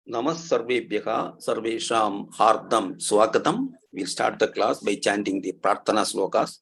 Namas Sarvebhyaha Sarvesham Hardam Swagatam. We'll start the class by chanting the Prarthana slokas.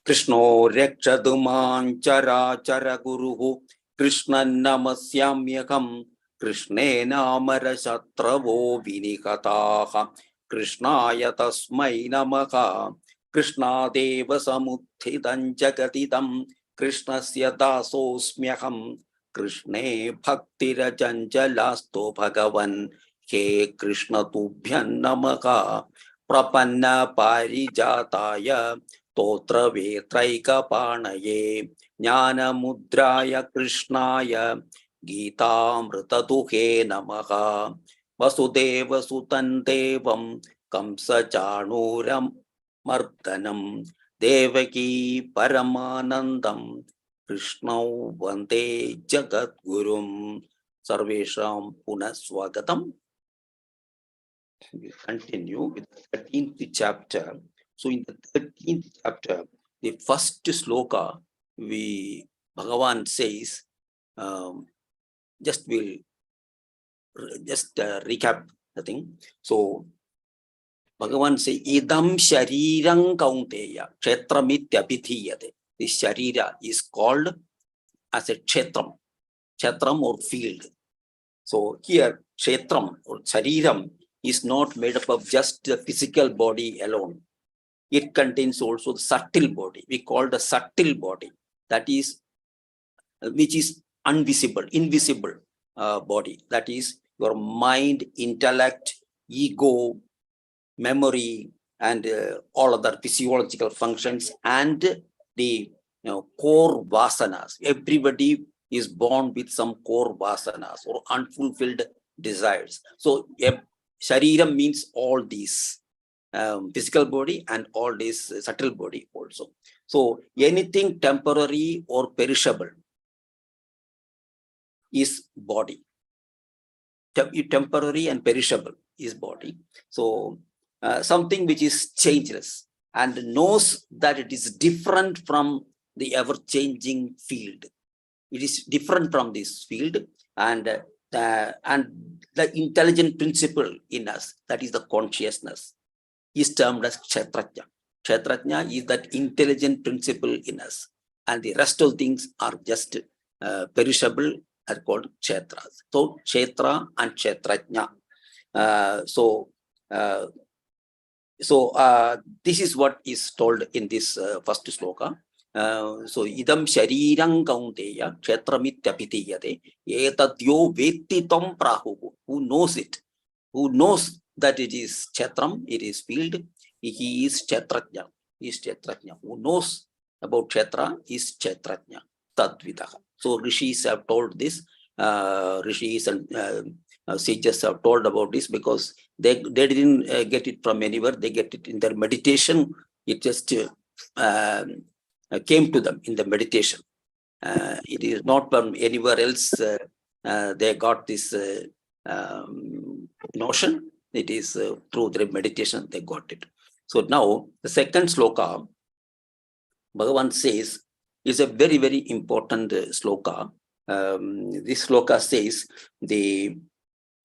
Krishno Rekchaduman Chara Chara Guruhu Krishna Namasyamyakam Krishne Namara Shatravo Vinikataha Krishnaya Tasmai Namaha Krishna Deva Samuthidan Jagatidam Krishnasya Dasosmyaham Krishne Bhaktirajanjalasto Bhagavan He Krishna Tubhyan Namaha Prapanna Parijataya Totra Vetraika Panaye Jnana Mudraya Krishnaya Gita Amritaduhe Namaha Vasudeva Sutan Devam Kamsa Chanuram Mardanam Devaki Paramanandam Krishna Vande Jagat Gurum Sarvesham Punaswagatam. We continue with the 13th chapter. So in the 13th chapter, the first sloka, Bhagavan says, we'll recap the thing. So Bhagavan says, Idam Sharirang Kaunteya, Kshetramityapithiyate. This Sharira is called as a Kshetram or field. So here, Kshetram or Shariram is not made up of just the physical body alone. It contains also the subtle body. We call the subtle body, that is, which is invisible body. That is your mind, intellect, ego, memory, and all other physiological functions, and the core vasanas. Everybody is born with some core vasanas or unfulfilled desires. So Shariram means all these. Physical body and all this subtle body also. So anything temporary or perishable is body. Temporary and perishable is body. So something which is changeless and knows that it is different from the ever-changing field. It is different from this field, and the intelligent principle in us, that is the consciousness, is termed as Kshetrajna. Kshetrajna is that intelligent principle in us, and the rest of things are just perishable, are called Kshetras. So Kshetra and Kshetrajna. This is what is told in this first sloka. So idam sharirang kaunteya kshetramityapithiyate etadyo vettitam prahuhu. Who knows it? Who knows that it is Kshetram, it is field, he is Kshetrajna. He is Kshetrajna. Who knows about Kshetra is Kshetrajna. Tadvidaha. So rishis have told this. Rishis and sages have told about this because they didn't get it from anywhere. They get it in their meditation. It just came to them in the meditation. It is not from anywhere else. They got this notion. It is through their meditation they got it. So now the second sloka, Bhagavan says, is a very, very important sloka. This sloka says,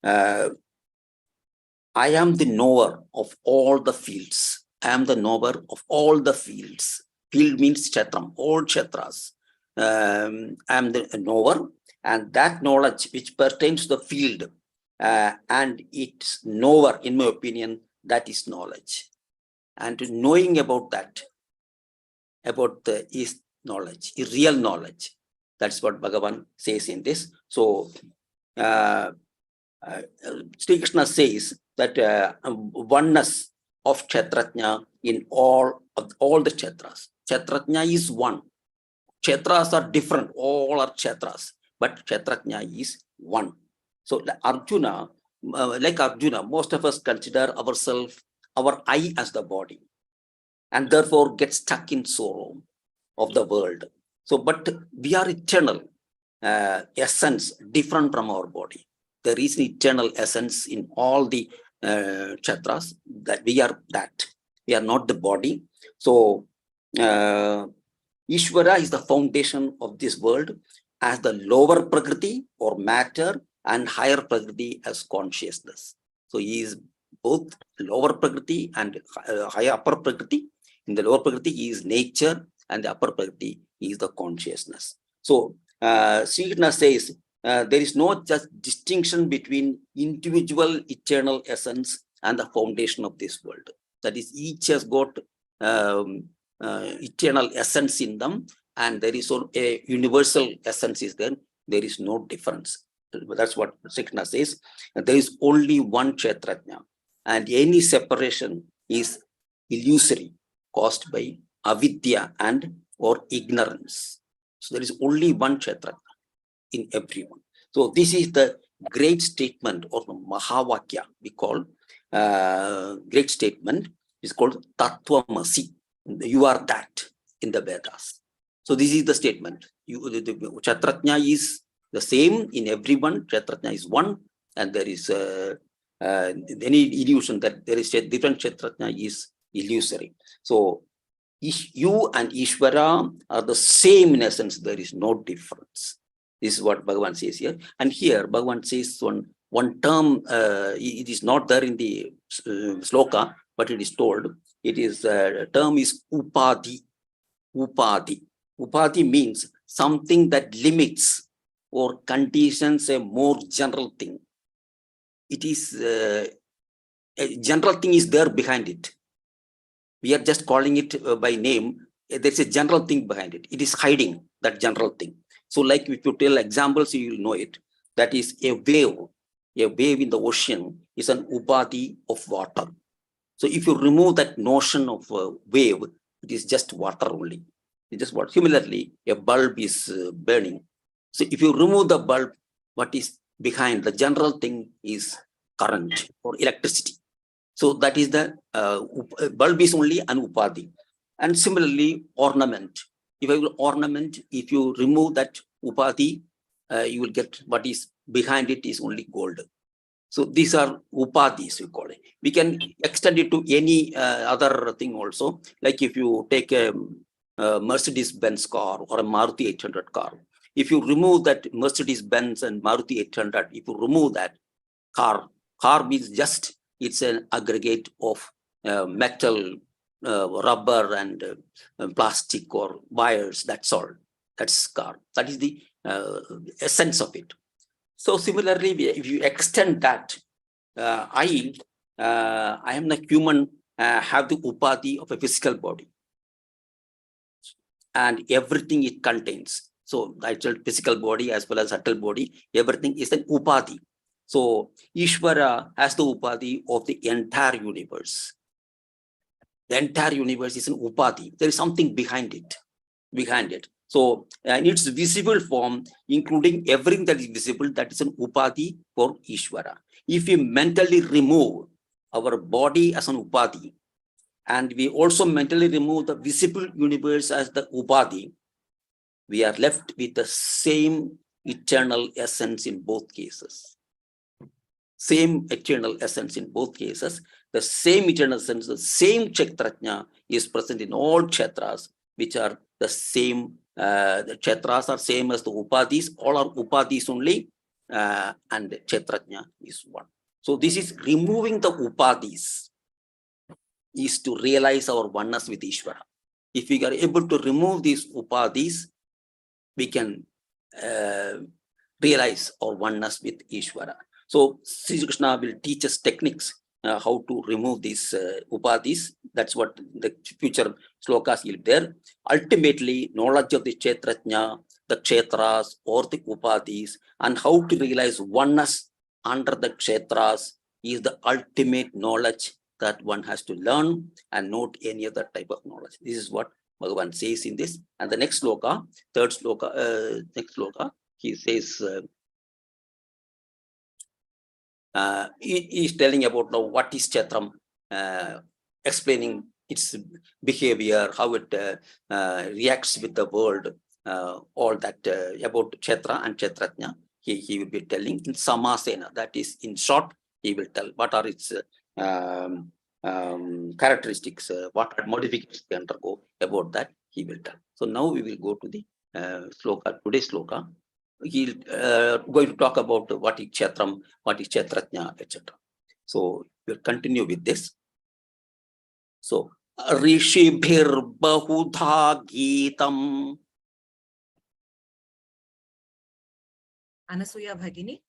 I am the knower of all the fields. I am the knower of all the fields. Field means Kshetram, all Kshetras. I am the knower, and that knowledge which pertains to the field and its knower, in my opinion, that is knowledge. And knowing about that, is knowledge, is real knowledge. That's what Bhagavan says in this. So Sri Krishna says that oneness of Kshetrajna in all the Kshetras. Kshetrajna is one. Kshetras are different, all are Kshetras, but Kshetrajna is one. So Arjuna, most of us consider ourselves, our I as the body, and therefore get stuck in sorrow of the world. So, but we are eternal essence, different from our body. There is an eternal essence in all the Kshetras, that we are that. We are not the body. So, Ishvara is the foundation of this world as the lower Prakriti or matter, and higher Prakriti as consciousness. So he is both lower Prakriti and higher upper Prakriti. In the lower Prakriti, he is nature, and the upper Prakriti is the consciousness. So Sri Krishna says there is no just distinction between individual eternal essence and the foundation of this world. That is, each has got eternal essence in them, and there is a universal essence is there. There is no difference. That's what Sri Krishna says. There is only one Kshetrajna, and any separation is illusory, caused by avidya and or ignorance. So there is only one Kshetrajna in everyone. So this is the great statement or Mahavakya we call. Great statement is called Tattvamasi. You are that in the Vedas. So this is the statement. The Kshetrajna is the same in everyone. Kshetrajna is one, and there is any illusion that there is a different Kshetrajna is illusory. So you and Ishvara are the same in essence. There is no difference. This is what Bhagavan says here. And here Bhagavan says one term, it is not there in the sloka, but it is told. It is term is upadhi. Upadhi. Upadhi means something that limits or conditions a more general thing. It is a general thing is there behind it. We are just calling it by name. There's a general thing behind it. It is hiding that general thing. So like if you tell examples, you will know it. That is a wave. A wave in the ocean is an upadhi of water. So if you remove that notion of wave, it is just water only. It's just what. Similarly, a bulb is burning. So if you remove the bulb, what is behind the general thing is current or electricity. So that is the bulb is only an upadhi. And similarly, ornament. If I will ornament, if you remove that upadhi, you will get what is behind it is only gold. So these are upadhis, we call it. We can extend it to any other thing also. Like if you take a Mercedes-Benz car or a Maruti 800 car, if you remove that Mercedes-Benz and Maruti 800, if you remove that car means just it's an aggregate of metal, rubber, and plastic or wires. That's all. That's car. That is the essence of it. So similarly, if you extend that, I am the human, have the upadhi of a physical body, and everything it contains. So the actual physical body as well as subtle body, everything is an upadhi. So Ishvara has the upadhi of the entire universe. The entire universe is an upadhi. There is something behind it. So in its visible form, including everything that is visible, that is an upadhi for Ishvara. If we mentally remove our body as an upadhi, and we also mentally remove the visible universe as the upadhi, we are left with the same eternal essence in both cases. Same eternal essence in both cases. The same eternal essence, the same Kshetrajna is present in all Kshetras, which are the same. The Kshetras are same as the Upadhis. All are Upadhis only, and Kshetrajna is one. So this is removing the Upadhis, is to realize our oneness with Ishvara. If we are able to remove these Upadhis, we can realize our oneness with Ishvara. So Sri Krishna will teach us techniques how to remove these upadhis. That's what the future slokas will be there. Ultimately, knowledge of the Kshetrajna, the Kshetras or the upadhis, and how to realize oneness under the Kshetras is the ultimate knowledge that one has to learn, and not any other type of knowledge. This is what Bhagavan says in this. And the next sloka, next sloka, he says, he is telling about now what is Kshetram, explaining its behavior, how it reacts with the world, all that about Kshetra and Kshetrajna. He will be telling in Samasena, that is in short, he will tell what are its characteristics, what modifications they undergo. About that he will tell. So now we will go to the sloka, today's sloka. he'll going to talk about what is Kshetram, what is Kshetrajna, etc. So we'll continue with this. So Rishibhir Bahudha Geetam. Anasuya Bhagini.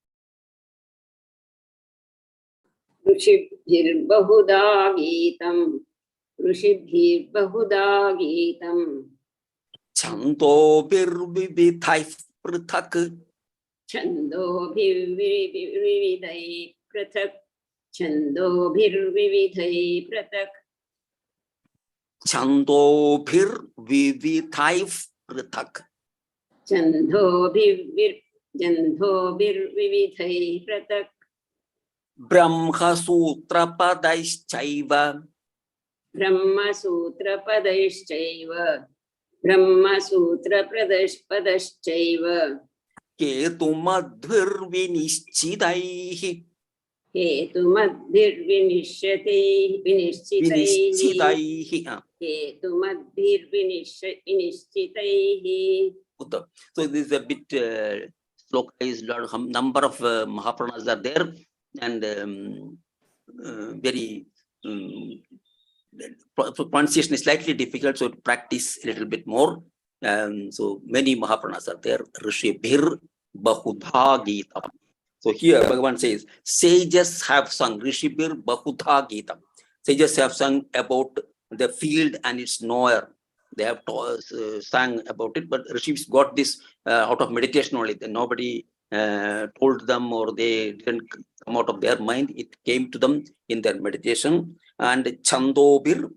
ऋषिभिर् बहुधा गीतम् ऋषिभिर् बहुधा गीतम् छन्दोभिर्विविधैः पृथक् छन्दोभिर्विविधैः पृथक् छन्दोभिर्विविधैः पृथक् छन्दोभिर्विविधैः पृथक् छन्दोभिर्विविधैः पृथक् ब्रह्मसूत्रपदैश्चैव ब्रह्मसूत्रपदैश्चैव ब्रह्मसूत्रपदैश्चैव हेतुमद्भिर्विनिश्चितैः हेतुमद्भिर्विनिश्चितैः हेतुमद्भिर्विनिश्चितैः. So this is a bit sloka is lot number of Mahapranas are there, and very pronunciation is slightly difficult, so to practice a little bit more. So many Mahapranas are there. Rishibhir Bahudha Geetam. So here Bhagavan says, sages have sung Rishibhir Bahudha Geetam. Sages have sung about the field and its knower. They have sang about it, but Rishis got this out of meditation only. Nobody told them, or they didn't come out of their mind. It came to them in their meditation. And Chandobir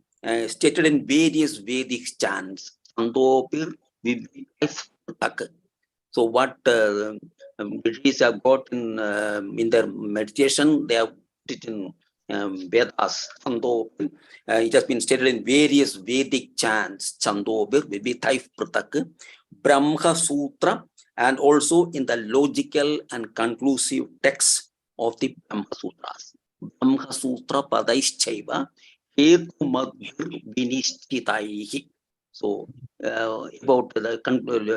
stated in various Vedic chants. Chandobir Vivitak. So what Rishis have got in their meditation, they have it in Vedas. It has been stated in various Vedic chants. Chandobir Vivitai Pratak, Brahma Sutra, and also in the logical and conclusive texts of the Brahma Sutras. Brahma Sutra Padaischaiva Hetu Madhir Vinishchitaihi. So about the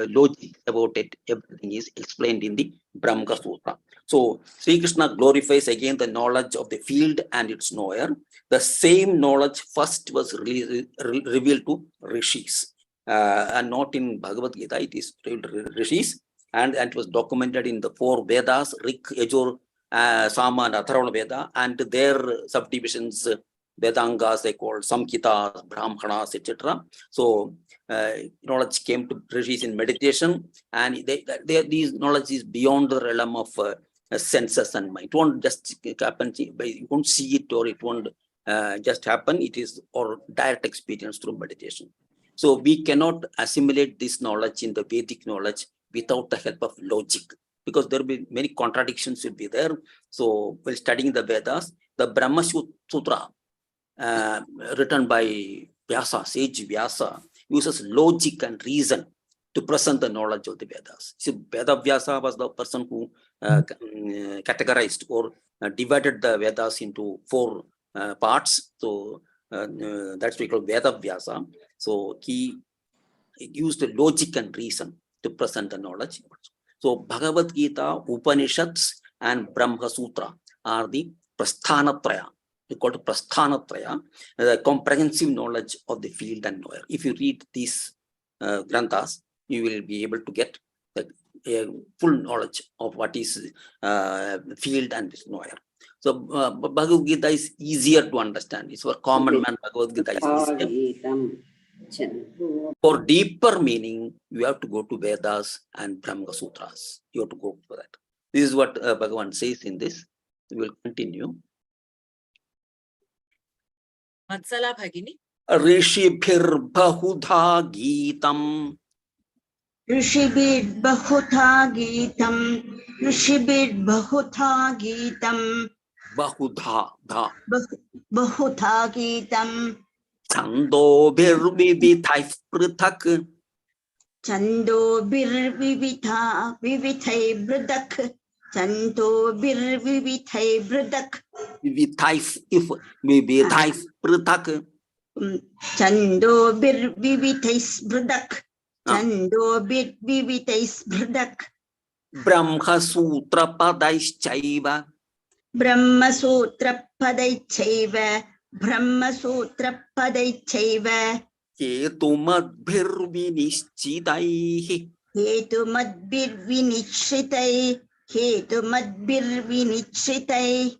logic about it, everything is explained in the Brahma Sutra. So Sri Krishna glorifies again the knowledge of the field and its knower. The same knowledge first was revealed to Rishis, and not in Bhagavad Gita. It is revealed to Rishis, and it was documented in the 4 Vedas, Rik, Yajur, Sama, and Atharvana Veda, and their subdivisions, Vedangas, they called Samhitas, Brahmanas, etc. So knowledge came to Rishis in meditation, and these knowledge is beyond the realm of senses and mind. It won't just happen, you won't see it, or it won't just happen. It is or direct experience through meditation. So we cannot assimilate this knowledge in the Vedic knowledge without the help of logic, because there will be many contradictions will be there. So while studying the Vedas, the Brahma Sutra written by Vyasa, sage Vyasa, uses logic and reason to present the knowledge of the Vedas. So Veda Vyasa was the person who categorized or divided the Vedas into 4 parts. So that's what we call Veda Vyasa. So he used logic and reason to present the knowledge. So Bhagavad Gita, Upanishads, and Brahma Sutra are the Prasthanatraya. We call it Prasthanatraya, the comprehensive knowledge of the field and knower. If you read these granthas, you will be able to get the full knowledge of what is field and knower. So Bhagavad Gita is easier to understand. It's for common man. Bhagavad Gita is easier. For deeper meaning, you have to go to Vedas and Brahma Sutras. You have to go for that. This is what Bhagavan says in this. We will continue. Matsala Bhagini. Rishibhir Bahudha Geetam. Rishibhir Bahudha Geetam. Rishibhir Bahudha Geetam. Bahudha Dha. Bahudha Geetam. Chandobhir Vivithai Prithak. Chandobhir Vivithai Prathak. Chandobhir Vivithai Prathak. Vivithai Prithak. Chandobhir Vivithai Prathak. Chandobhir Vivithai Prathak. Brahmasutrapadaischaiva. Brahmasootrapadaichaiva. Brahmasootrapadaichaiva. Ketumadbhirvinischitaihi. Hetumadbirvinichritai. Hetumadbirvinichritai.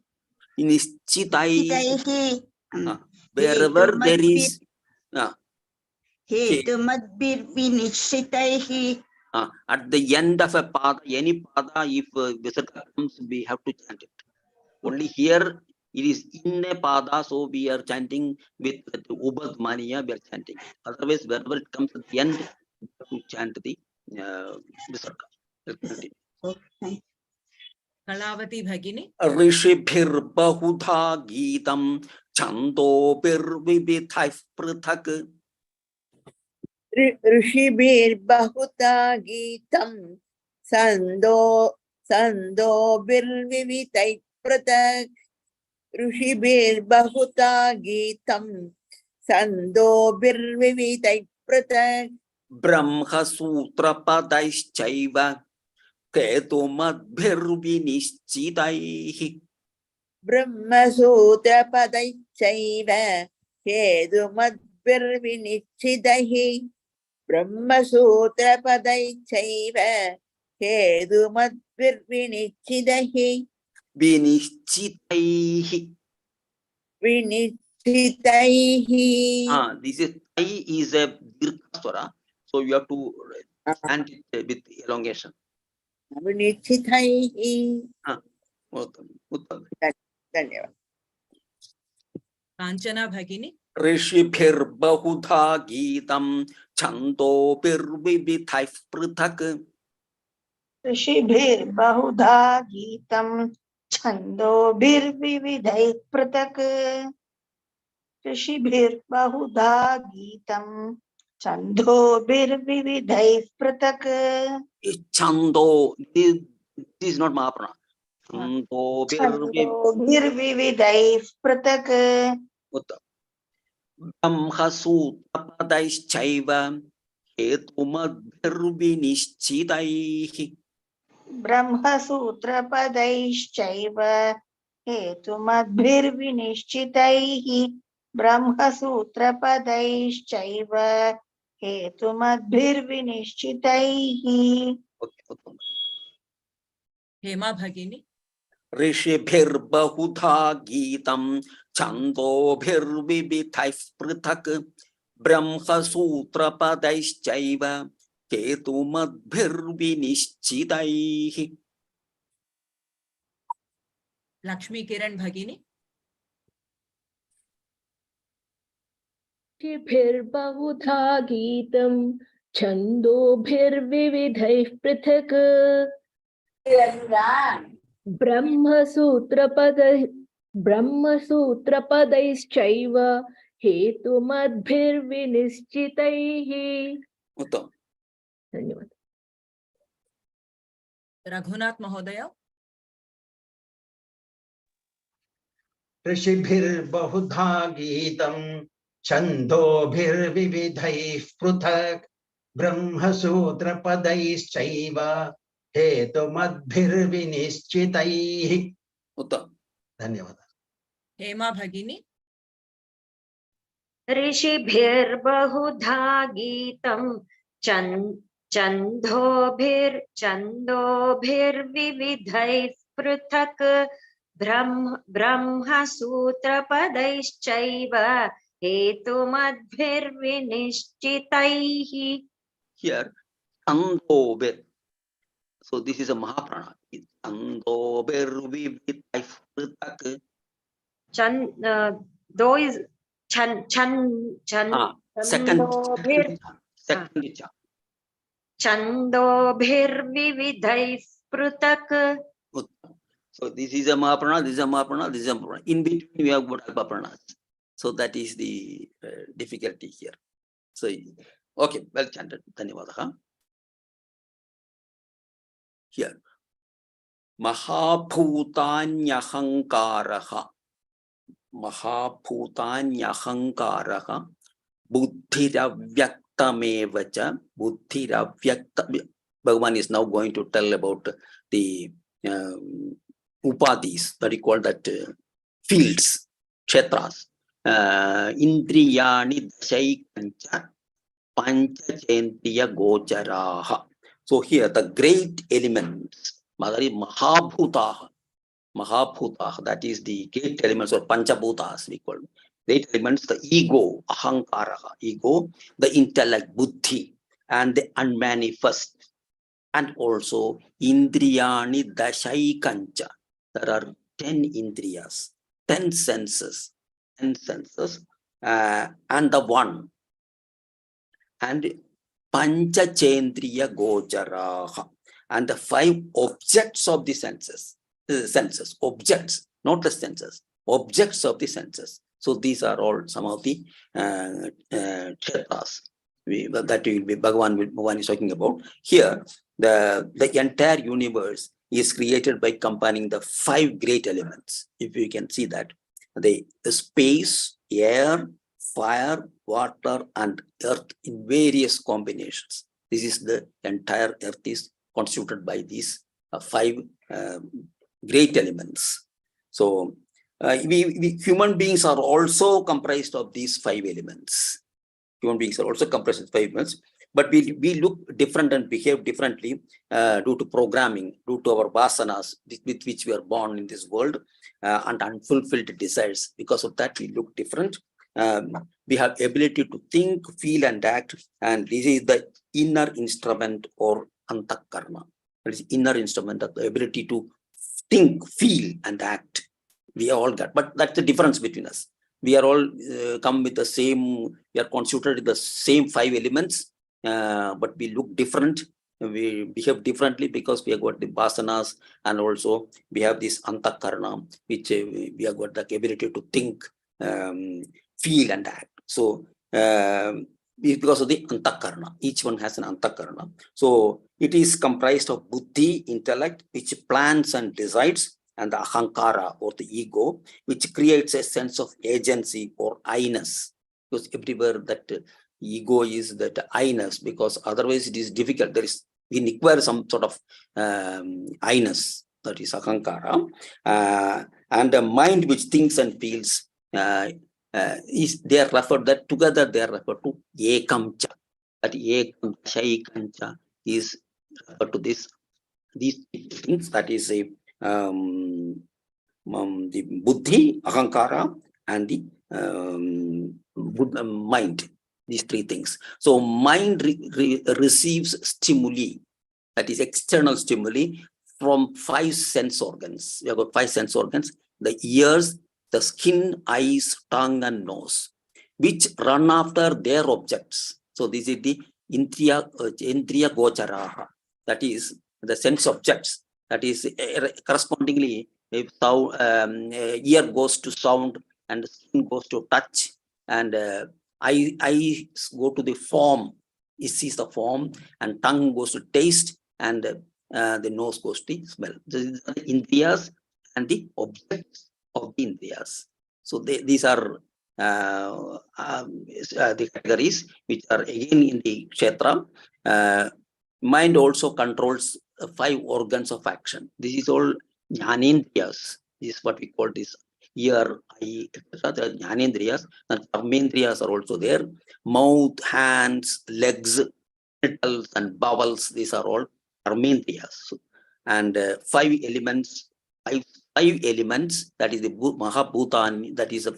Nischitaihi. Chitaihi. Wherever there is Hetumadbirvinichritaihi. at the end of a pada, any pada, if visarga comes, we have to chant it. Only here it is in a pada, so we are chanting with ubad maniya, we are chanting. Otherwise, wherever it comes at the end, we have to chant the visarga. Okay. Kalavati Bhagini. Rishibhir bahudha geetam chandobhir vibhithai prithak. ऋषिभिर्बहुधा गीतं छन्दोभिर्विविधैः पृथक् ऋषिभिर्बहुधा गीतं छन्दोभिर्विविधैः पृथक् Brahmasutrapadaischaiva ketumadbhirvinischitaihi. ब्रह्मसूत्रपदैश्चैव हेतुमद्भिर्विनिश्चितैः ब्रह्मसूत्रपदैश्चैव हेतुमद्भिर्विनिश्चितैः Vinischitaihi. विनिश्चितैः This is I is a dirghaswara, so you have to chant it with elongation. विनिश्चितैः Uttam. धन्यवाद Kanchana Bhagini. Rishibhir bahudha geetam chandobhirvibhithai prithak. ऋषिभिर्बहुधा गीतं छन्दोभिर्विविधैः पृथक् ऋषिभिर्बहुधा गीतं छन्दोभिर्विविधैः पृथक् Chando, this is not Mahaprana. छन्दोभिर्विविधैः पृथक् Uttam. Brahmasutrapadaischaiva hetumadbhirvinischitaihi. ब्रह्मसूत्रपदैश्चैव हेतुमद्भिर्विनिश्चितैः ब्रह्मसूत्रपदैश्चैव हेतुमद्भिर्विनिश्चितैः Uttam. Hema Bhagini. Rishibhir bahudha geetam chandobhirvibhithai prithak. Brahmasutrapadaischaiva ketumadbhirvinischitaihi. Lakshmi Kiran Bhagini. ऋषिभिर्बहुधा गीतं छन्दोभिर्विविधैः पृथक् ब्रह्मसूत्रपदैश्चैव हेतुमद्भिर्विनिश्चितैः Uttam. धन्यवाद Raghunath Mahodaya. ऋषिभिर्बहुधा गीतं छन्दोभिर्विविधैः पृथक् ब्रह्मसूत्रपदैश्चैव हेतुमद्भिर्विनिश्चितैः Uttam. धन्यवादः Hema Bhagini. ऋषिभिर्बहुधा गीतं छन्दोभिर्विविधैः पृथक् ब्रह्मसूत्रपदैश्चैव हेतुमद्भिर्विनिश्चितैः Here, Chandobhir. So this is a Mahaprana. Chandobhirvibhithai prithak. Though is second Second cha. छन्दोभिर्विविधैः पृथक् Uttam. So this is a Mahaprana, this is a Mahaprana, this is a Mahaprana. In between we have got Mahapranas. So that is the difficulty here. So okay, well chanted. Dhanyavadaha. Here. Mahabhutanyahankaraha. Mahabhutanyahankaraha. Buddhiravyaktamevacha. Buddhiravyakta. Bhagavan is now going to tell about the upadis, that we call that fields, kshetras. Indriyani dashaikancha panchachendriya gocharaha. So here the great elements, Mahabhutaha, that is the great elements or Panchabhutas we call. Great elements, the ego, ahankara, ego, the intellect, buddhi, and the unmanifest, and also indriyani dashaikancha. There are 10 indriyas, 10 senses, and the one, and panchachendriya gocharaha, and the 5 objects of the senses. Objects, not the senses, objects of the senses. So these are all some of the kshetras that will be Bhagavan is talking about. Here, the entire universe is created by combining the 5 great elements. If you can see that, the space, air, fire, water, and earth in various combinations. This is the entire earth is constituted by these 5 great elements. So we human beings are also comprised of these 5 elements. Human beings are also comprised of 5 elements, but we look different and behave differently due to programming, due to our vasanas with which we are born in this world, and unfulfilled desires. Because of that, we look different. We have ability to think, feel, and act, and this is the inner instrument or antakarna. That is inner instrument of the ability to think, feel, and act. We all got, but that's the difference between us. We are all come with the same, we are constituted with the same 5 elements, but we look different. We behave differently because we have got the vasanas, and also we have this antakarna, which we have got the ability to think, feel, and act. So because of the antakarna, each one has an antakarna. So it is comprised of buddhi, intellect, which plans and decides, and the ahankara or the ego, which creates a sense of agency or I-ness. Because everywhere that ego is that I-ness, because otherwise it is difficult. We require some sort of I-ness, that is ahankara, and the mind which thinks and feels is they are referred that together they are referred to ekamcha. That ekam shaikancha is referred to these things, that is a the buddhi, ahankara, and the mind. These 3 things. So mind receives stimuli, that is external stimuli, from 5 sense organs. We have got 5 sense organs: the ears, the skin, eyes, tongue, and nose, which run after their objects. So this is the indriya gocharaha, that is the sense objects. That is correspondingly, if ear goes to sound, and skin goes to touch, and eyes go to the form, it sees the form, and tongue goes to taste, and the nose goes to smell. These are the indriyas and the objects of the indriyas. So these are the categories which are again in the kshetra. Mind also controls 5 organs of action. This is all jnanendriyas. This is what we call this ear, eye, etc. The jnanendriyas, and karmendriyas are also there. Mouth, hands, legs, genitals, and bowels. These are all karmendriyas. And 5 elements. 5 elements, that is the Mahabhutan, that is a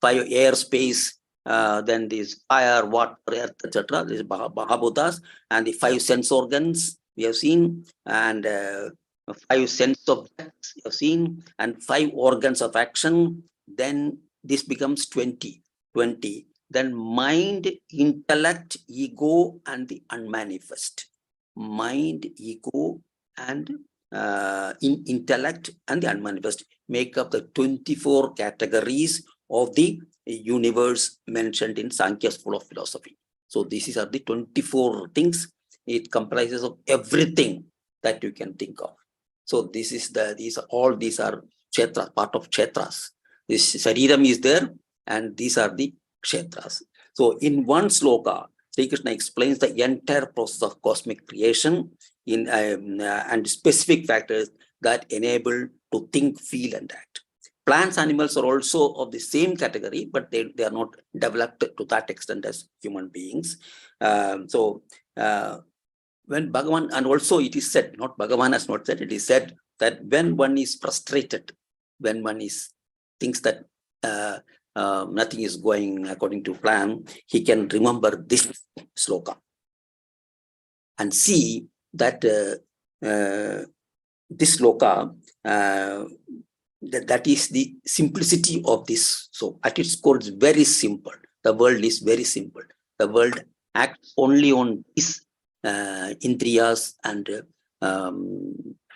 5 air, space, then this fire, water, earth, etc. This is Mahabhutas, and the 5 sense organs we have seen, and 5 sense objects you have seen, and 5 organs of action. Then this becomes 20. Then mind, intellect, ego, and the unmanifest. Mind, ego, and intellect, and the unmanifest make up the 24 categories of the universe mentioned in Sankhya school of philosophy. So these are the 24 things. It comprises of everything that you can think of. So these are kshetras, part of kshetras. This shariram is there, and these are the kshetras. So in one sloka, Sri Krishna explains the entire process of cosmic creation, and specific factors that enable to think, feel, and act. Plants, animals are also of the same category, but they are not developed to that extent as human beings. When Bhagavan, and also it is said, not Bhagavan has not said, it is said that when one is frustrated, when one thinks that nothing is going according to plan, he can remember this sloka and see that this sloka, that is the simplicity of this. So at its core, it's very simple. The world is very simple. The world acts only on these indriyas and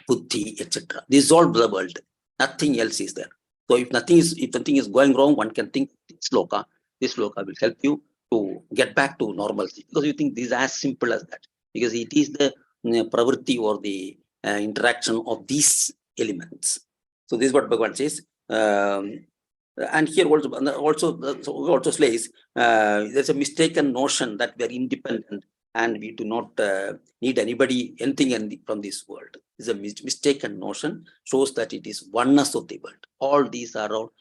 buddhi, etc. This is all the world. Nothing else is there. So if nothing is going wrong, one can think this sloka will help you to get back to normalcy, because you think this is as simple as that, because it is the pravritti or the interaction of these elements. So this is what Bhagavan says. And here also says there's a mistaken notion that we are independent and we do not need anything from this world. It's a mistaken notion, shows that it is oneness of the world. All these are all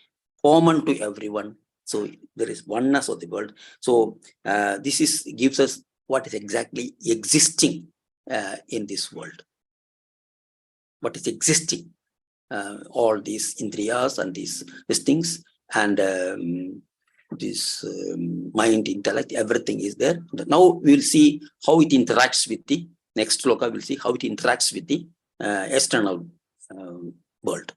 common to everyone. So there is oneness of the world. So this gives us what is exactly existing in this world. What is existing? All these indriyas and these things and this mind, intellect, everything is there. Now we will see how it interacts with the next sloka. We'll see how it interacts with the external world.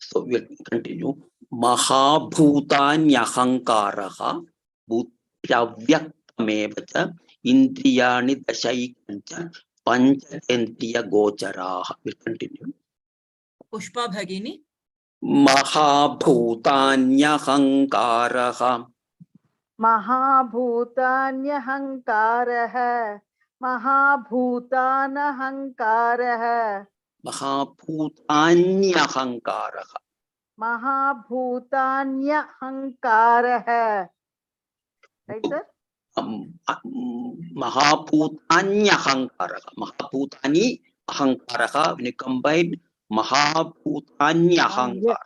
So we'll continue. Mahabhutanyahankaraha bhutyavyaktamaevacha indriyani dashaikancha panchendriya gocharaha. We'll continue. Pushpa Bhagini. Mahabhutanyahankaraha Mahabhutanyahankaraha. Mahabhutanahankaraha. Mahabhutanyahankaraha. Mahabhutanyahankaraha. Right, sir? Mahabhutanyahankaraha. Mahabhutani ahankaraha. When you combine Mahabhutanyahankaraha.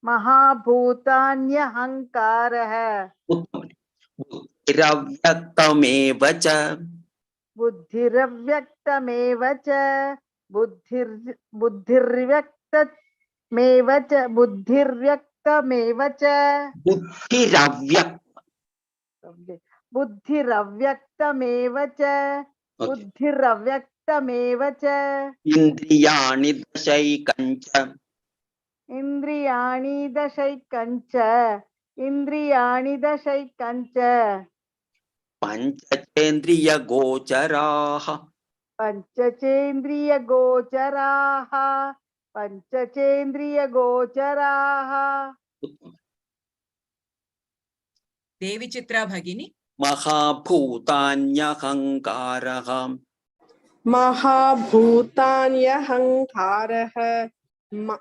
Mahabhutanyahankaraha. Buddhiravyaktamevacha. Buddhiravyaktamevacha. Buddhirvyaktamevacha. Buddhirvyaktamevacha. Buddhiravyaktamevacha. Buddhiravyaktamevacha. Indriyani dashaikancha. Indriyani dashaikancha. Indriyani dashaikancha. Panchendriya gocharaha. Panchachendriya gocharaha. Panchachendriya gocharaha. Devi Chitra Bhagini. Mahabhutanyahankaraha. Mahabhutanyahankaraha.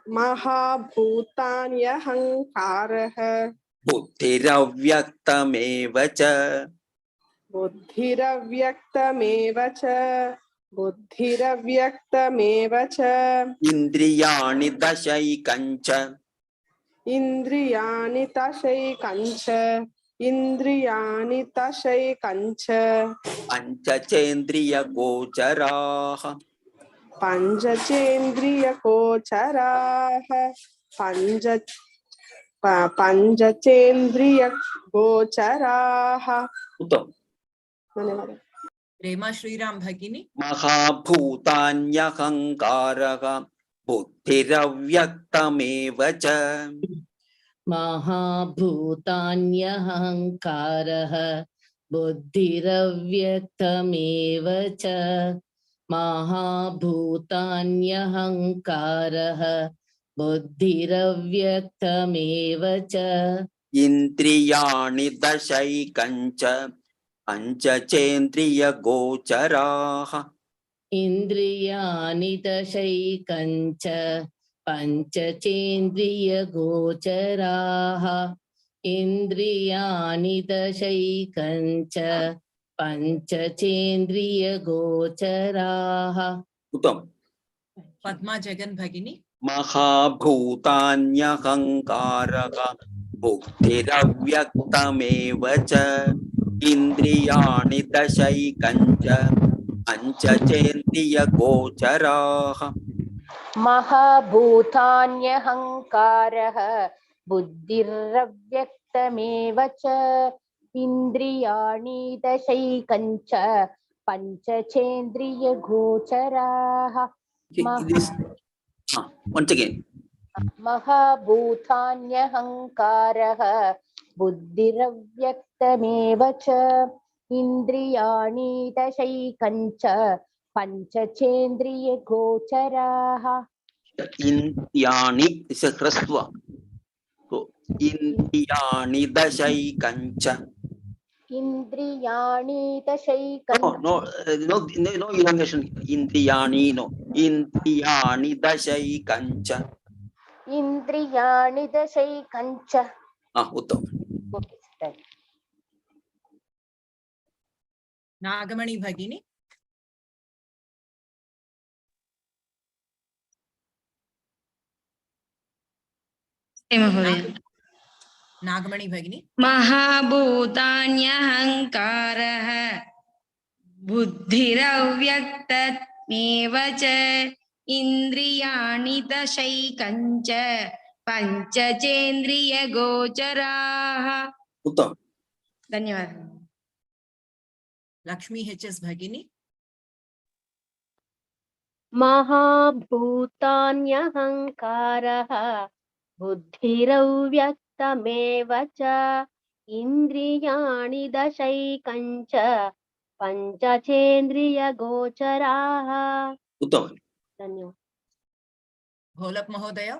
Mahabhutanyahankaraha. Buddhiravyaktamevacha. Buddhiravyaktamevacha. Buddhiravyaktamevacha. Indriyani dashaikancha. Indriyani tashaikancha. Indriyani tashaikancha. Panchendriya gocharaha. Panchachendriya gocharaha. Panchachendriya gocharaha. Uttam. धन्यवाद. Rema Shriram Bhagini. Mahabhutanyahankaraha. Buddhiravyaktamevacha. Mahabhutanyahankaraha buddhiravyaktamevacha. Mahabhutanyahankaraha buddhiravyaktamevacha. Indriyani dashaikancha. Panchendriya gocharaha. Indriyani dashaikancha. Panchachendriya gocharaha. Indriyani dashaikancha. Panchachendriya-gocharaha. Uttam. Padma Jagan Bhagini. Mahabhutanyahankaraha bhuktiravyaktamevacha indriyani dashaikancha panchachendriya gocharaha. महाभूतान्यहङ्कारः बुद्धिरव्यक्तमेव च इन्द्रियाणि दशैकञ्च पञ्चचेन्द्रियगोचराः Once again. महाभूतान्यहङ्कारः बुद्धिरव्यक्तमेव च इन्द्रियाणि दशैकञ्च पञ्चचेन्द्रियगोचराः. Indriyani is a hrasva. So indriyani dashaikancha. Indriyani dashaikancha. No elongation. Indriyani, no. Indriyani dashaikancha. Indriyani dashaikancha. Uttam. Okay, right. Nagamani Bhagini. Nagamani Bhagini. महाभूतान्यहङ्कारः बुद्धिरव्यक्तमेव च इन्द्रियाणि दशैकञ्च पञ्चचेन्द्रियगोचराः. Uttam. धन्यवादः. Lakshmi HS Bhagini. महाभूतान्यहङ्कारः बुद्धिरव्यक्तमेव च इन्द्रियाणि दशैकञ्च पञ्चचेन्द्रियगोचराः. Uttam. धन्यवादः. Bholap Mahodaya.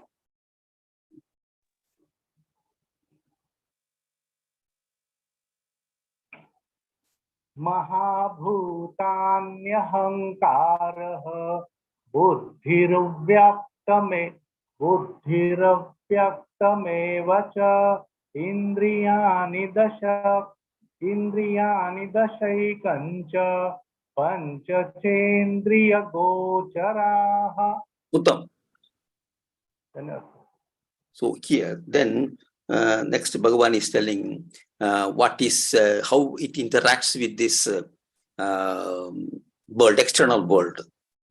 महाभूतान्यहङ्कारः बुद्धिरव्यक्तमेव च इन्द्रियाणि दशैकञ्च पञ्चचेन्द्रियगोचराः. Uttam. धन्यवादः. So here, then next Bhagavan is telling what is how it interacts with this world, external world.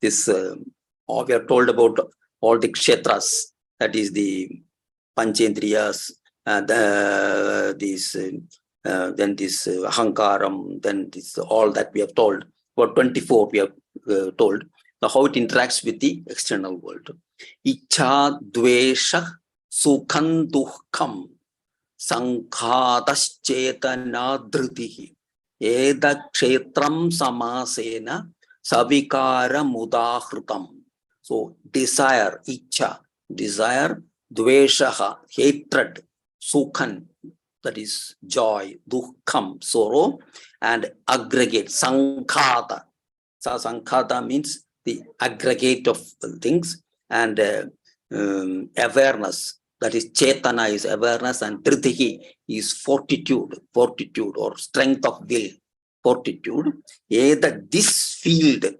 This we are told about all the kshetras, that is the panchendriyas, then this ahankaram, then this all that we have told. For 24 we have told. Now how it interacts with the external world. Icha dvesha sukham dukham sankhadaschetana dhritihi eda kshetram samasena savikara mudahrutam. So desire, icha, desire, dveshaha, hatred, sukhan, that is joy, dukham, sorrow, and aggregate, sankhata. So sankhata means the aggregate of things, and awareness, that is chetana is awareness, and dhritihi is fortitude or strength of will, fortitude. That this field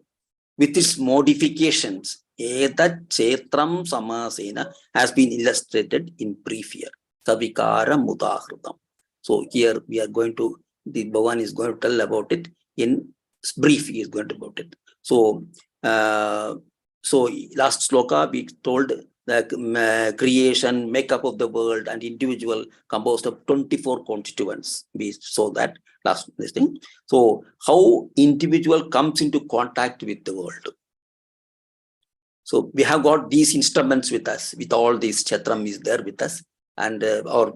with its modifications, edat chetram samasena, has been illustrated in brief here. Savikara mudahrutam. So here we are going to, the Bhagavan is going to tell about it in brief. He is going to about it. So last sloka we told the creation, makeup of the world, and individual composed of 24 constituents. We saw that last thing. So how individual comes into contact with the world. So we have got these instruments with us, with all these chetram is there with us, and our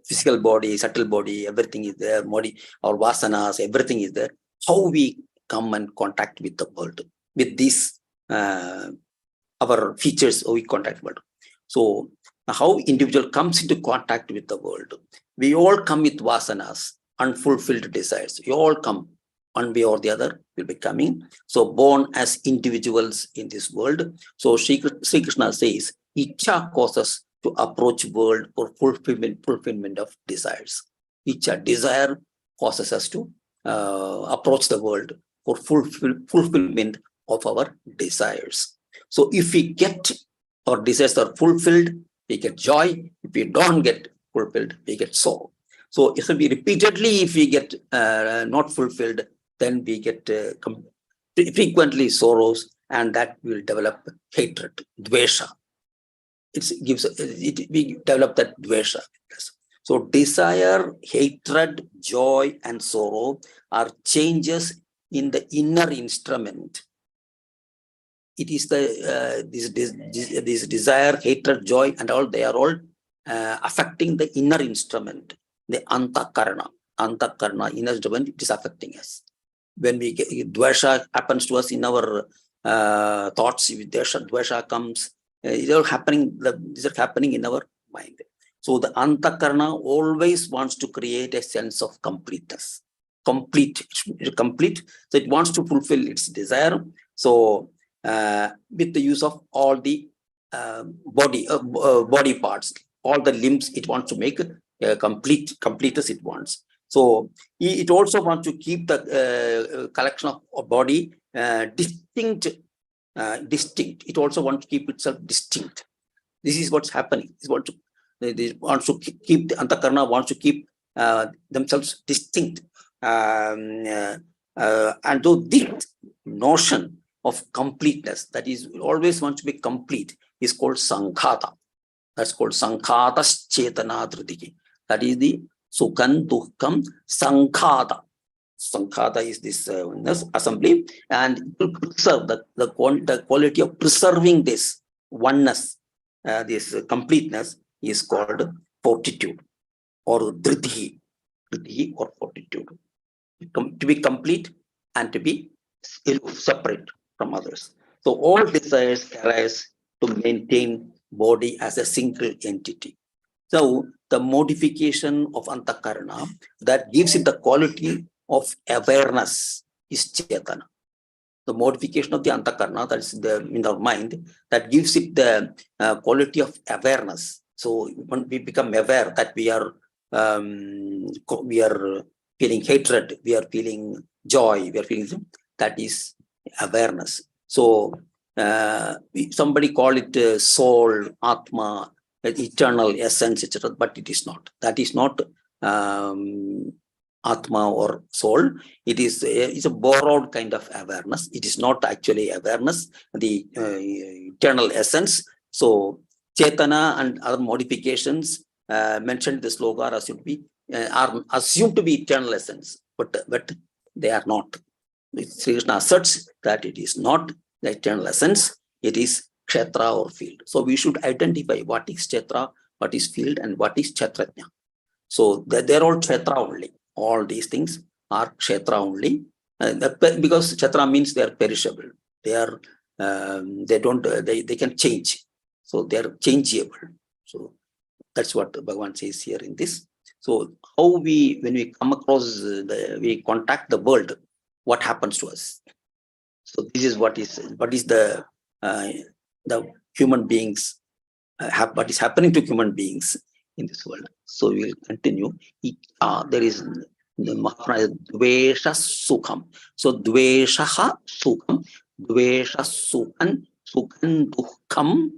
physical body, subtle body, everything is there, body, our vasanas, everything is there. How we come and contact with the world, with these our features, we contact world. So how individual comes into contact with the world. We all come with vasanas, unfulfilled desires. We all come, one way or the other will be coming. So born as individuals in this world. So Sri Krishna says, Icha causes to approach world for fulfillment of desires. Icha, desire, causes us to approach the world for fulfillment of our desires. So if we get our desires are fulfilled, we get joy. If we don't get fulfilled, we get sorrow. So if we repeatedly, if we get not fulfilled, then we get frequently sorrows, and that will develop hatred, dvesha. We develop that dvesha. So desire, hatred, joy, and sorrow are changes in the inner instrument. It is the this desire, hatred, joy, and all, they are all affecting the inner instrument, the antakarana. Antakarana, inner instrument, it is affecting us. When we get dvesha happens to us in our thoughts, if dvesha comes, these are happening in our mind. So the antakarana always wants to create a sense of completeness. Complete. So it wants to fulfill its desire. So with the use of all the body parts, all the limbs, it wants to make complete as it wants. So it also wants to keep the collection of body distinct. It also wants to keep itself distinct. This is what's happening. They want to keep the antakarana wants to keep themselves distinct. And so this notion of completeness, that is always wants to be complete, is called sankhata. That's called sankhatas chetana dhriti. That is the sukhan dukkam sankhata. Sankhata is this assembly, and it will preserve the quality of preserving this oneness, this completeness is called fortitude or dhriti or fortitude. To be complete and to be separate from others. So all desires arise to maintain body as a single entity. So the modification of antakarana that gives it the quality of awareness is chetana. The modification of the antakarana, that is in our mind, that gives it the quality of awareness. So when we become aware that we are feeling hatred, we are feeling joy, we are feeling, that is awareness. So somebody call it soul, atma, eternal essence, etc. But it is not. That is not atma or soul. It is it's a borrowed kind of awareness. It is not actually awareness, the eternal essence. So chetana and other modifications mentioned in the sloka are assumed to be eternal essence, but they are not. Sri Krishna asserts that it is not the eternal essence, it is kshetra or field. So we should identify what is kshetra, what is field, and what is kshetrajna. So they're all kshetra only. All these things are kshetra only, because kshetra means they are perishable. They are they can change. So they are changeable. So that's what Bhagavan says here in this. So how when we come across we contact the world, what happens to us? So this is what is the human beings what is happening to human beings in this world. So we will continue. There is the Mahaprana dvesha sukham. So dvesha sukham, dvesha sukhan dukkam,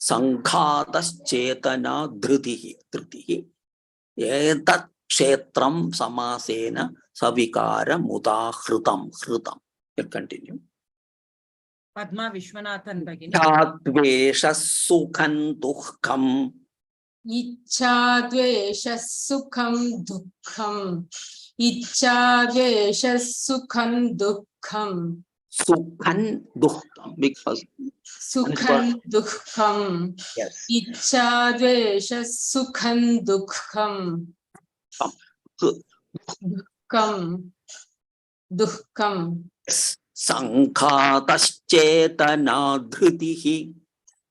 Sankhatas chetana dhritihi etat kshetram samasena savikara mudahritam. We'll continue. Padma Vishwanathan Bhagini. Dvesha sukhan dukkam. Icha dvesha sukham dukkham. Icha dvesha sukham dukkham. Sukhan dukkam, because Sukhan dukkham. Yes. Icha dvesha sukham dukkham. Dukkam. Sankhatas chetana dhritihi.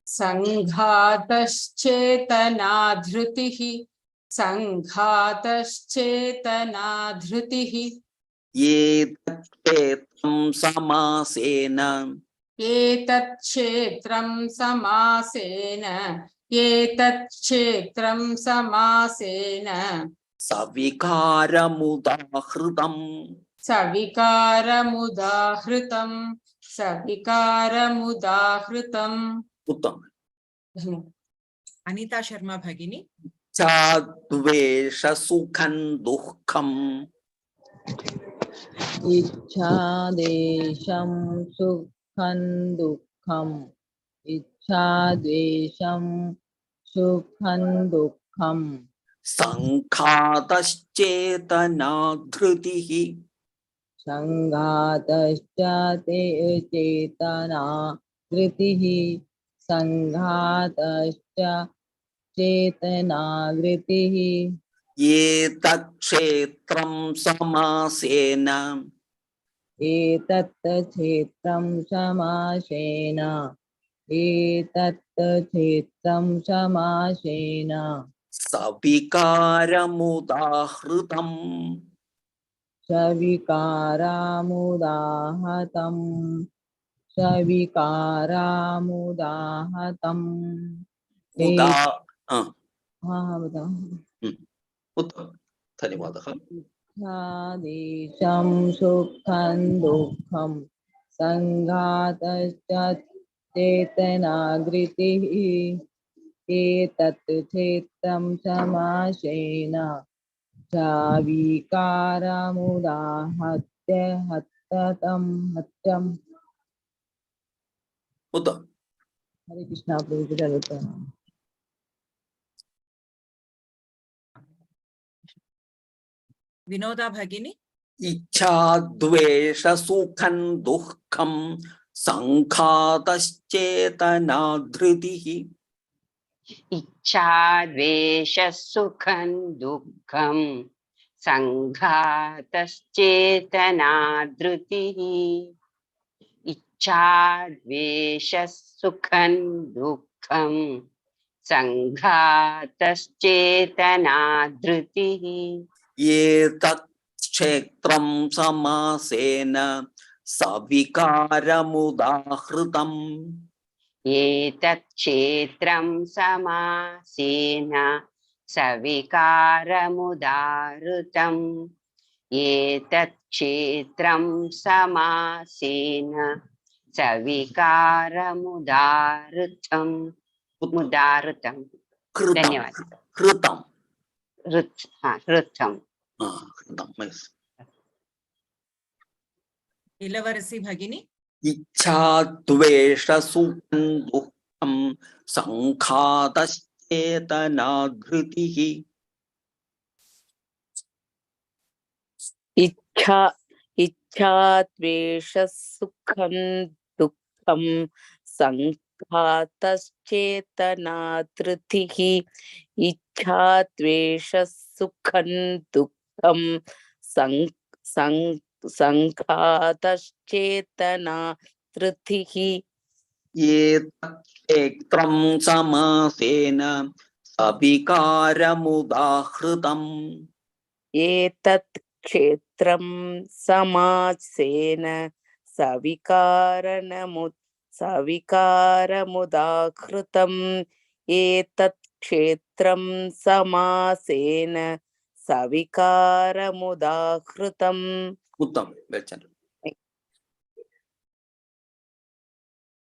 Sanghatas chetana dhritihi. Sanghatas chetana dhritihi. Etat kshetram samasena. Etat kshetram samasena. Etat kshetram samasena. सविकारमुदाहृतम् सविकारमुदाहृतं सविकारमुदाहृतम् उत्तम अनिता शर्मा भगिनी चाद्वेष सुखं दुःखम् इच्छा देशं सुखं दुःखम् इच्छा द्वेषं सुखं दुःखम् संघातश्चेतना धृतिः संघातश्च ते चेतना धृतिः संघातश्च चेतना धृतिः एतत्क्षेत्रं समासेन एतत् क्षेत्रं समासेन एतत् क्षेत्रं समासेन सविकारमुदाहृतम् सविकारामुदाहतम् सविकारामुदाहतम् उदा बताओ उत्तम धन्यवादः देशं सुखं दुःखं संघातश्च चेतना धृतिः एतत् क्षेत्रं समासेन सविकारमुदाहत्य हत्यतं हत्यम् उत्तम हरे कृष्णा प्रभु विनोदा भगिनी इच्छा द्वेष सुखं दुःखं संघातश्चेतना धृतिः इच्छा द्वेष सुखं दुःखं संघातश्चेतना धृतिः इच्छा द्वेष सुखं दुःखं संघातश्चेतना धृतिः एतत् क्षेत्रं समासेन सविकारमुदाहृतम् एतत् क्षेत्रं समासेन सविकारमुदाहृतम् एतत् क्षेत्रं समासेन सविकारमुदाहृतम् मुदाहृतम् धन्यवाद हृतम् हृतम् इलवरसी भगिनी इच्छा द्वेष सुखं दुःखं संघातश्चेतना धृतिः इच्छा इच्छा द्वेष सुखं दुःखं संघातश्चेतना धृतिः इच्छा द्वेष सुखं दुःखं संघातश्चेतना धृतिः एतत् क्षेत्रं समासेन सविकारमुदाहृतम् एतत् क्षेत्रं समासेन सविकारमुदाहृतम् एतत् क्षेत्रं समासेन सविकारमुदाहृतम् उत्तम वेल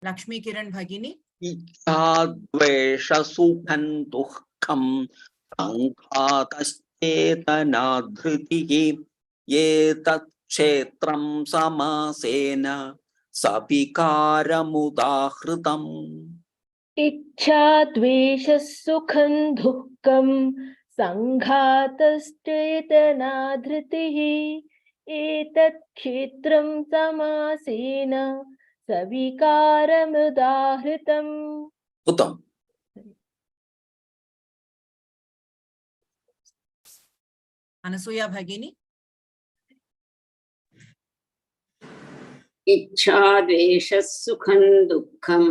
लक्ष्मी किरण भगिनी इच्छा द्वेष सुखं दुःखं संघातश्चेतना धृतिः एतत् क्षेत्रं समासेन सविकारमुदाहृतम् इच्छा द्वेष सुखं दुःखं संघातश्चेतना धृतिः एतत् क्षेत्रं समासेन सविकारमुदाहृतम् उत्तम अनसूया भगिनी इच्छा द्वेष सुखं दुःखं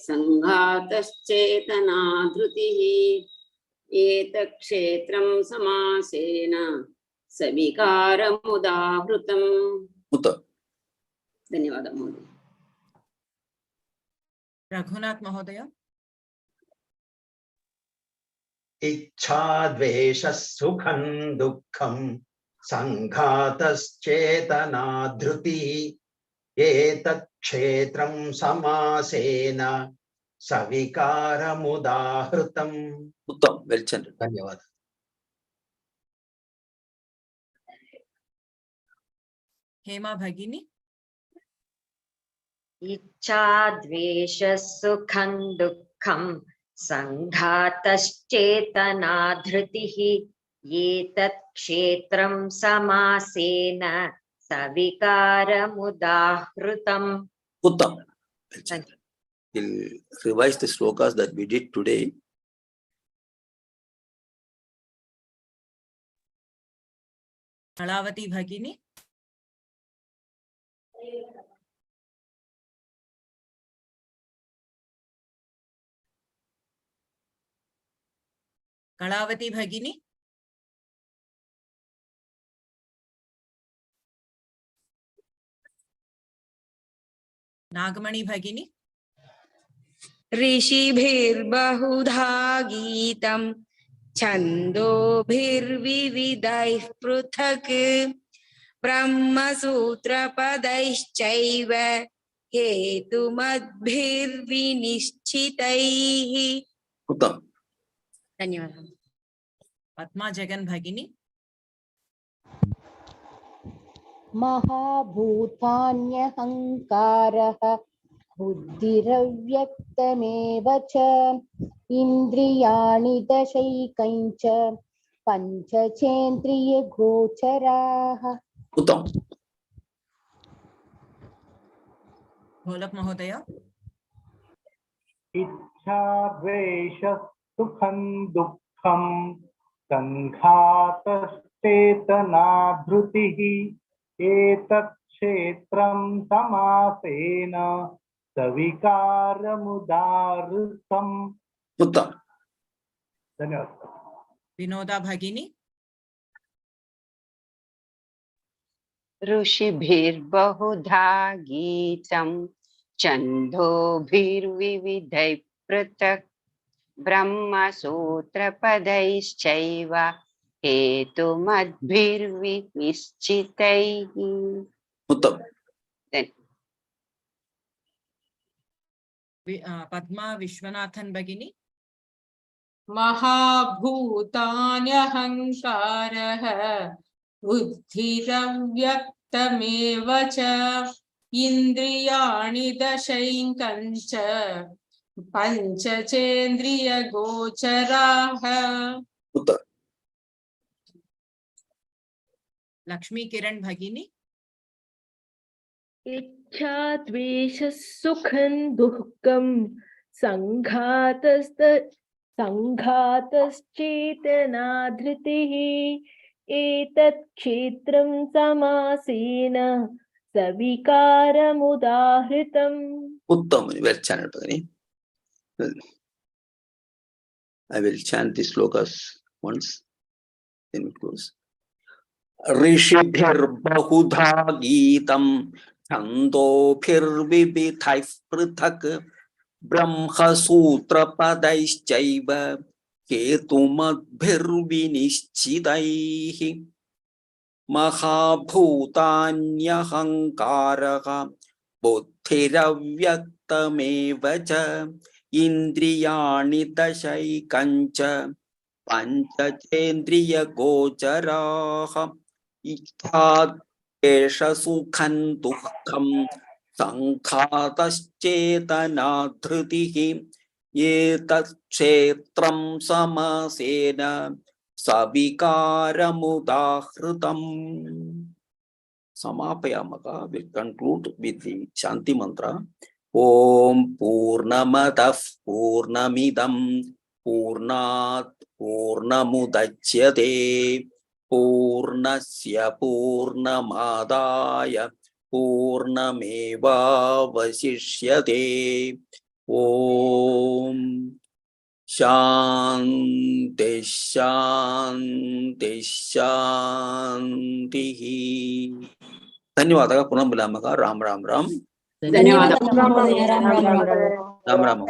संघातश्चेतना धृतिः एतत् क्षेत्रं समासेन सविकारमुदाहृतम् धन्यवादः महोदय रघुनाथ महोदय इच्छाद्वेषः सुखं दुःखं संघातश्चेतना धृतिः एतत् क्षेत्रं समासेन सविकारमुदाहृतम्। उत्तम, वेल चेंटेड. धन्यवाद. हेमा भगिनी. इच्छा द्वेषः सुखं दुःखं संघातश्चेतना धृतिः एतत् क्षेत्रं समासेन सविकारमुदाहृतम्. Uttam. We'll revise the slokas that we did today. Kalavati भगिनी. कलावती भगिनी. नागमणि भगिनी. ऋषिभिर्बहुधा गीतं छन्दोभिर्विविधैः पृथक् ब्रह्मसूत्रपदैश्चैव हेतुमद्भिर्विनिश्चितैः. उत्तम. धन्यवादः. पद्मा जगन भगिनी. महाभूतान्यहङ्कारः बुद्धिरव्यक्तमेव च इन्द्रियाणि दशैकञ्च पञ्चचेन्द्रियगोचराः. उत्तम. घोलप महोदय. इच्छा द्वेषः सुखं दुःखं संघातश्चेतना धृतिः एतत् क्षेत्रं समासेन सविकारमुदाहृतम्. उत्तम. धन्यवाद. विनोदा भगिनी. ऋषिभिर्बहुधा गीतं छन्दोभिर्विविधैः पृथक् ब्रह्मसूत्रपदैश्चैव हेतुमद्भिर्विनिश्चितैः. उत्तम. पद्मा विश्वनाथन भगिनी. महाभूतान्यहङ्कारः बुद्धिरव्यक्तमेव च इन्द्रियाणि दशैकञ्च पञ्चचेन्द्रियगोचराः. उत्तम. लक्ष्मी किरण भगिनी. इच्छा द्वेषः सुखं दुःखं संघातश्चेतना धृतिः एतत् क्षेत्रं समासेन सविकारमुदाहृतम्. उत्तम. Well chanted, Bhagini. I will chant the slokas once, then we close. ऋषिभिर्बहुधा गीतं छन्दोभिर्विविधैः पृथक् ब्रह्मसूत्रपदैश्चैव हेतुमद्भिर्विनिश्चितैः महाभूतान्यहङ्कारः बुद्धिरव्यक्तमेव च इन्द्रियाणि दशैकञ्च पञ्चचेन्द्रियगोचराः इच्छाद्वेष सुखं दुःखं संघातश्चेतना धृतिः एतत् क्षेत्रं समासेन सविकारमुदाहृतम्. Samapayamaka will conclude with the Shanti mantra. Om Purnamadah Purnamidam Purnat Purnamudachyate Purnasya Purnamadaya Purnameva Vasishyate. Om Shanti Shanti Shanti. धन्यवाद. पुनः मिलामः. राम राम राम. धन्यवाद. राम राम. राम राम.